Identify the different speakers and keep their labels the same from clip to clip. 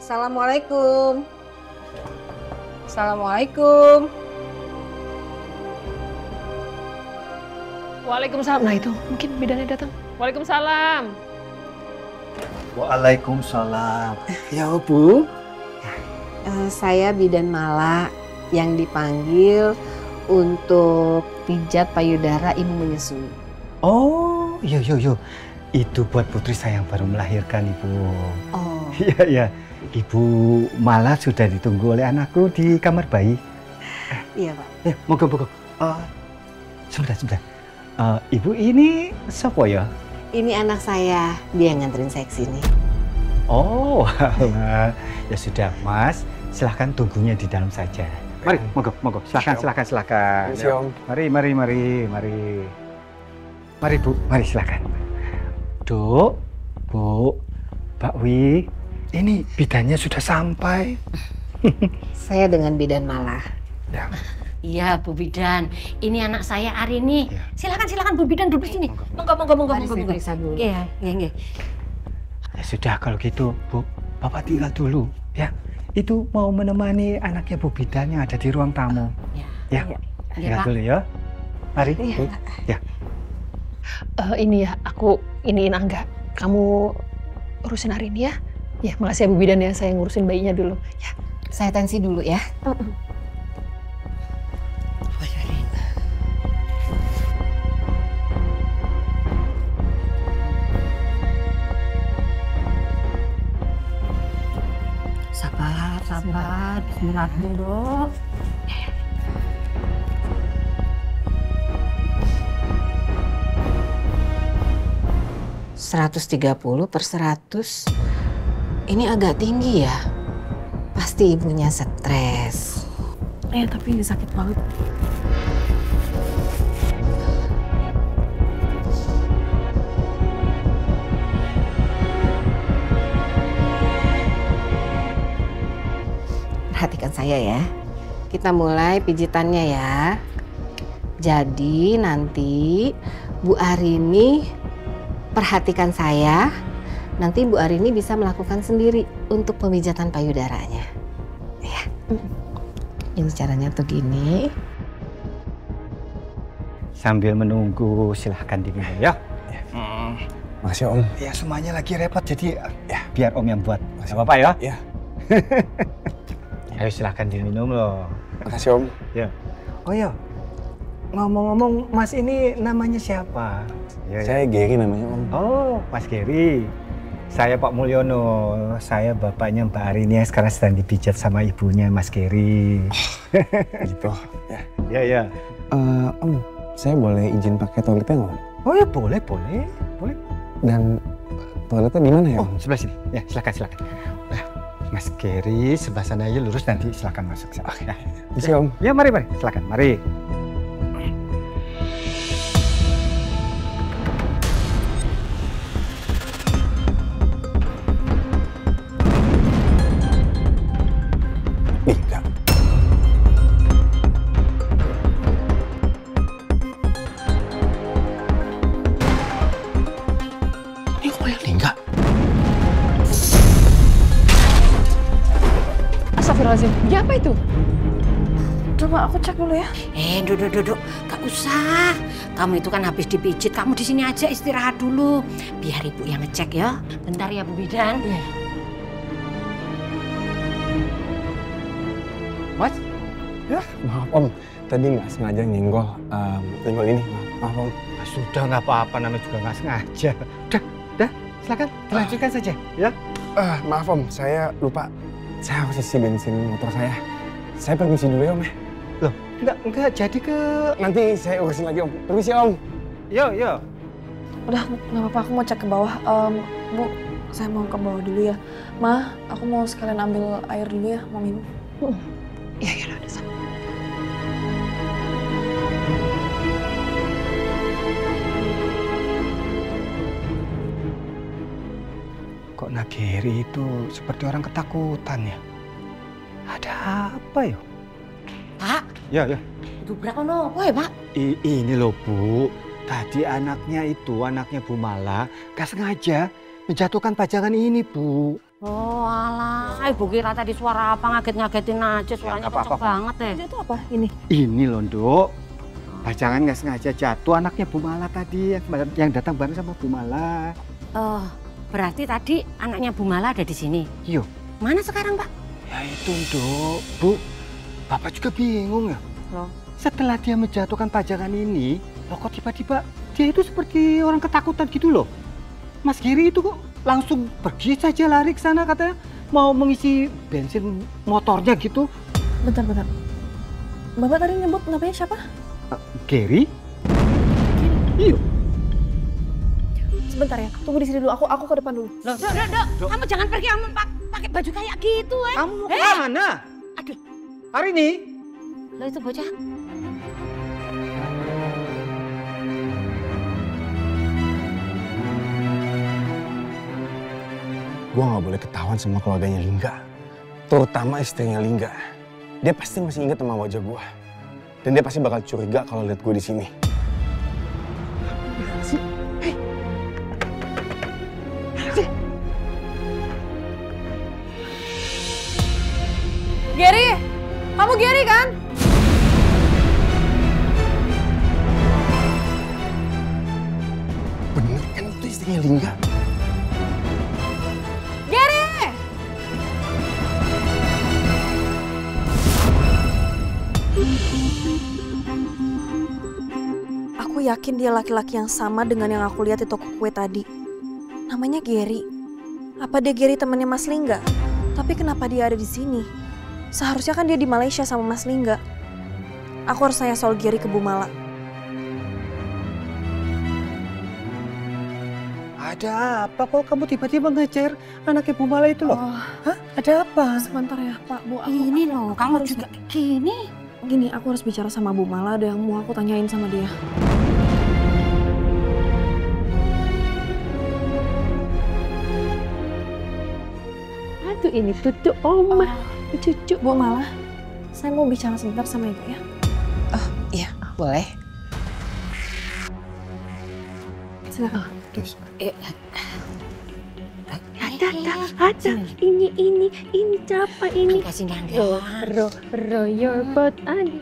Speaker 1: Assalamualaikum. Assalamualaikum.
Speaker 2: Waalaikumsalam. Nah itu mungkin bidannya datang. Waalaikumsalam.
Speaker 3: Waalaikumsalam. Ya Bu.
Speaker 1: Saya bidan Mala yang dipanggil untuk pijat payudara ibu menyusui.
Speaker 3: Oh, yo. Itu buat putri saya yang baru melahirkan, Ibu.
Speaker 1: Oh.
Speaker 3: Iya. Ibu Mala sudah ditunggu oleh anakku di kamar bayi.
Speaker 1: Iya, Pak.
Speaker 3: Ya, moga. Sebentar. Ibu ini siapa ya?
Speaker 1: Ini anak saya, dia yang nganterin saya ke sini.
Speaker 3: Oh, alah. Ya sudah, Mas. Silahkan tunggunya di dalam saja. Mari, moga. Silahkan.
Speaker 4: Terima Om.
Speaker 3: Mari. Mari, Bu. Mari, silahkan. Duk, Bu, Mbak Wi, ini bidannya sudah sampai.
Speaker 1: Saya dengan bidan Mala.
Speaker 3: Ya.
Speaker 5: Iya, Bu Bidan. Ini anak saya Arini.
Speaker 3: Ya.
Speaker 5: Silakan Bu Bidan duduk sini. Monggo.
Speaker 1: Mari saya periksa dulu.
Speaker 5: Iya.
Speaker 3: Ya sudah, kalau gitu, Bu, Bapak tinggal dulu, ya. Itu mau menemani anaknya Bu Bidan yang ada di ruang tamu. Ya. Tinggal dulu ya. Mari. Ya.
Speaker 2: Ini ya, aku iniin Angga. Kamu urusin Arini ya. Ya, makasih ya Bu Bidan ya, saya ngurusin bayinya dulu. Ya.
Speaker 1: Saya tensi dulu ya. Sabar. Bismillah dulu. 130/100. Ini agak tinggi ya. Pasti ibunya stres.
Speaker 2: Tapi ini sakit banget.
Speaker 1: Perhatikan saya ya. Kita mulai pijitannya ya. Jadi nanti Bu Arini perhatikan saya. Nanti Bu Arini bisa melakukan sendiri untuk pemijatan payudaranya. Ya. Ini caranya tuh gini.
Speaker 3: Sambil menunggu, silahkan diminum ya.
Speaker 4: Makasih Om.
Speaker 3: Ya semuanya lagi repot, jadi ya biar Om yang buat. Gak apa-apa ya?
Speaker 4: Iya.
Speaker 3: Ayo silahkan diminum loh.
Speaker 4: Makasih Om.
Speaker 3: Ya. Oh iya, ngomong-ngomong Mas ini namanya siapa? Ya.
Speaker 4: Saya Gary namanya Om.
Speaker 3: Oh, Mas Gary. Saya Pak Mulyono, saya bapaknya Mbak Arini yang sekarang sedang dipijat sama ibunya Mas Gary.
Speaker 4: Gitu. Ya.
Speaker 3: Ya.
Speaker 4: Om, saya boleh izin pakai toiletnya nggak Om?
Speaker 3: Oh ya boleh.
Speaker 4: Dan toiletnya di mana ya
Speaker 3: Oh,
Speaker 4: Om?
Speaker 3: sebelah sini. Ya, silakan. Nah, Mas Gary sebelah sana aja lurus, nanti silakan masuk. Oke.
Speaker 4: Bisa Om.
Speaker 3: Ya, mari. Silakan, mari.
Speaker 4: Enggak. Ini kok yang enggak?
Speaker 2: Astagfirullahaladzim, dia apa itu? Coba aku cek dulu ya.
Speaker 5: Duduk. Gak usah. Kamu itu kan habis dipijit. Kamu di sini aja istirahat dulu. Biar ibu yang ngecek ya. Bentar ya Bu Bidan.
Speaker 3: Mas?
Speaker 4: Ya, maaf Om. Tadi nggak sengaja nyenggol ini. Maaf Om.
Speaker 3: Sudah, nggak apa-apa, namanya juga nggak sengaja. Udah, silakan, dilanjutkan saja. Ya.
Speaker 4: Maaf Om, saya lupa. Saya harus isi bensin motor saya. Saya permisi dulu ya Om.
Speaker 3: Loh, enggak jadi ke...
Speaker 4: Nanti saya urusin lagi Om. Permisi Om.
Speaker 3: Yo.
Speaker 6: Udah, nggak apa-apa. Aku mau cek ke bawah. Bu, saya mau ke bawah dulu ya. Ma, aku mau sekalian ambil air dulu ya, mau minum.
Speaker 2: Ya udah sana.
Speaker 3: Kok Nagiri itu seperti orang ketakutan ya? Ada apa ya?
Speaker 5: Pak,
Speaker 3: Ya.
Speaker 5: itu berapa nopo ya Pak?
Speaker 3: Ini loh Bu, tadi anaknya Bu Mala gak sengaja menjatuhkan pajangan ini Bu.
Speaker 5: Oh alah, ibu kira tadi suara apa ngaget-ngagetin aja, suaranya kenceng banget deh.
Speaker 6: Itu apa? Ini.
Speaker 3: Ini loh, Nduk. Jangan nggak sengaja jatuh anaknya Bu Mala tadi yang datang bareng sama Bu Mala.
Speaker 5: Oh, berarti tadi anaknya Bu Mala ada di sini.
Speaker 3: Iya.
Speaker 5: Mana sekarang, Pak?
Speaker 3: Ya itu, Nduk. Bu, Bapak juga bingung ya.
Speaker 1: Loh?
Speaker 3: Setelah dia menjatuhkan pajangan ini, loh kok tiba-tiba dia itu seperti orang ketakutan gitu loh. Mas Giri itu kok langsung pergi saja lari ke sana katanya mau mengisi bensin motornya gitu.
Speaker 6: Bentar. Bapak tadi nyebut namanya siapa?
Speaker 3: Giri? Iya.
Speaker 6: Sebentar ya, tunggu di sini dulu. Aku ke depan dulu.
Speaker 5: Loh, Dok, kamu jangan pergi kamu pakai baju kayak gitu,
Speaker 3: Kamu mau kemana?
Speaker 5: Aduh,
Speaker 3: Hari ini?
Speaker 5: loh itu bocah.
Speaker 4: Gue nggak boleh ketahuan sama keluarganya Lingga, terutama istrinya Lingga. Dia pasti masih ingat sama wajah gue, dan dia pasti bakal curiga kalau lihat gue di sini.
Speaker 6: Gary! Kamu Gary kan?
Speaker 4: Bener kan itu istrinya Lingga?
Speaker 6: Gary! Aku yakin dia laki-laki yang sama dengan yang aku lihat di toko kue tadi. Namanya Gary. Apa dia Gary temannya Mas Lingga? Tapi kenapa dia ada di sini? Seharusnya kan dia di Malaysia sama Mas Lingga. Aku harus tanya soal Gary ke Bu Mala.
Speaker 3: Ada apa kok kamu tiba-tiba ngecer anaknya Bu Mala itu loh? Hah? Ada apa?
Speaker 6: Sebentar ya Pak, Bu.
Speaker 5: Ini loh, kamu juga gini.
Speaker 6: Gini, aku harus bicara sama Bu Mala, ada yang mau aku tanyain sama dia.
Speaker 2: Aduh ini cucu Oma. Cucu.
Speaker 6: Bu Mala, saya mau bicara sebentar sama Ibu ya.
Speaker 1: Iya, boleh.
Speaker 6: Silakan.
Speaker 2: Ada. Ini siapa ini?
Speaker 5: Kasih Angga.
Speaker 2: Row your boat. Aduh.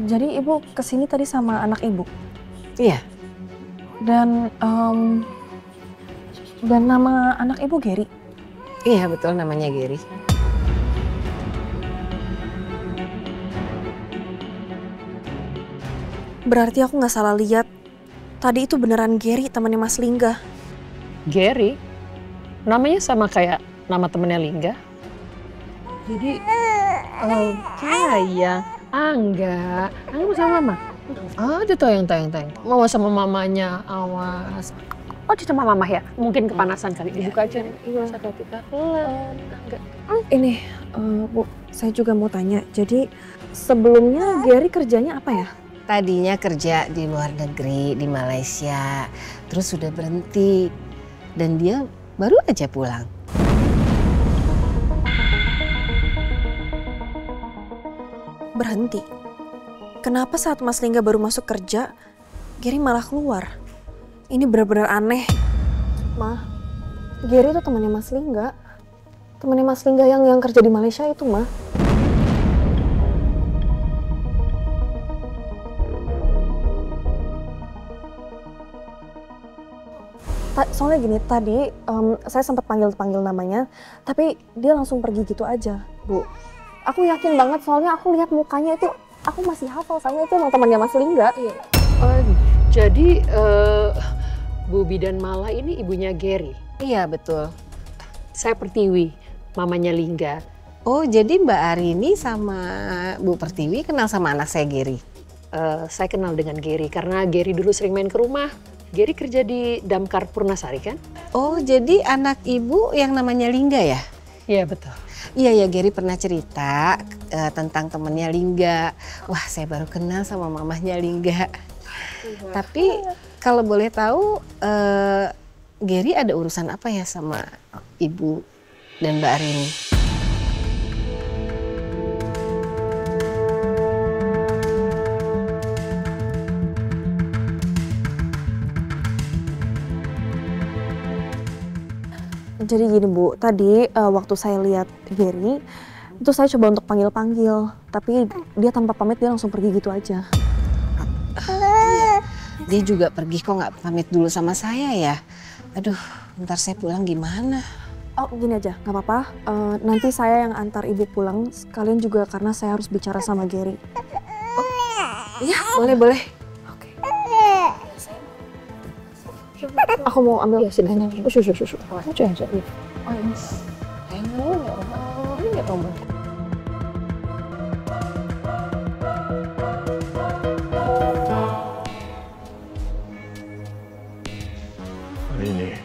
Speaker 6: Jadi Ibu kesini tadi sama anak Ibu?
Speaker 1: Iya.
Speaker 6: Dan nama anak Ibu Gary?
Speaker 1: Iya, betul namanya Gary.
Speaker 6: Berarti aku nggak salah lihat. Tadi itu beneran Gary, temannya Mas Lingga.
Speaker 2: Gary? Namanya sama kayak nama temennya Lingga. Jadi, kayak Angga sama mama. Ada tayang. Mama sama mamanya, awas. Oh, di sama mama ya? Mungkin kepanasan kali. Dibuka aja. Iya. Kita pelan. Angga.
Speaker 6: Ini, Bu, saya juga mau tanya. Jadi, sebelumnya Gary kerjanya apa ya?
Speaker 1: Tadinya kerja di luar negeri, di Malaysia. Terus sudah berhenti. Dan dia baru aja pulang.
Speaker 6: Berhenti? Kenapa saat Mas Lingga baru masuk kerja, Gary malah keluar? Ini benar-benar aneh. Ma, Gary itu temannya Mas Lingga. Temannya Mas Lingga yang kerja di Malaysia itu, Ma. Soalnya gini, tadi saya sempat panggil namanya, tapi dia langsung pergi gitu aja, Bu. Aku yakin banget soalnya aku lihat mukanya itu, aku masih hafal soalnya itu emang temannya Mas Lingga.
Speaker 2: Jadi Bu Bidan Mala ini ibunya Gary.
Speaker 1: Iya, betul.
Speaker 2: Saya Pertiwi, mamanya Lingga.
Speaker 1: Oh, jadi Mbak Arini sama Bu Pertiwi kenal sama anak saya Gary?
Speaker 2: Saya kenal dengan Gary karena Gary dulu sering main ke rumah. Gary kerja di Damkar Purnasari kan?
Speaker 1: Oh, jadi anak ibu yang namanya Lingga ya?
Speaker 2: Iya, betul.
Speaker 1: Iya ya, Gary pernah cerita tentang temennya Lingga. Wah, saya baru kenal sama mamahnya Lingga. Tapi kalau boleh tahu, Gary ada urusan apa ya sama ibu dan Mbak Arini?
Speaker 6: Jadi gini Bu, tadi waktu saya lihat Gary, itu saya coba untuk panggil-panggil, tapi dia tanpa pamit dia langsung pergi gitu aja.
Speaker 1: Dia juga pergi kok nggak pamit dulu sama saya ya. Aduh, ntar saya pulang gimana?
Speaker 6: Oh gini aja, nggak apa-apa. Nanti saya yang antar ibu pulang, sekalian juga karena saya harus bicara sama Gary.
Speaker 1: Iya, boleh.
Speaker 6: Oke. Aku mau ambil.
Speaker 2: Ya sini. Susu. Jangan.
Speaker 6: Oh ini.
Speaker 2: Ini nggak tahu.
Speaker 4: Ini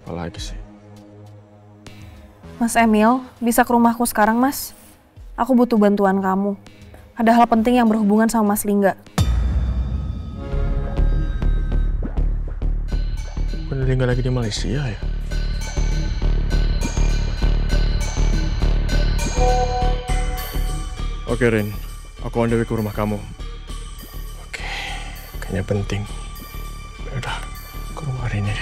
Speaker 4: apa lagi sih?
Speaker 6: Mas Emil, bisa ke rumahku sekarang Mas? Aku butuh bantuan kamu. Ada hal penting yang berhubungan sama Mas Lingga.
Speaker 4: Bukan Lingga lagi di Malaysia ya? Oke Rin, aku on the way ke rumah kamu. Oke, kayaknya penting. Udah, ke rumah Rin deh.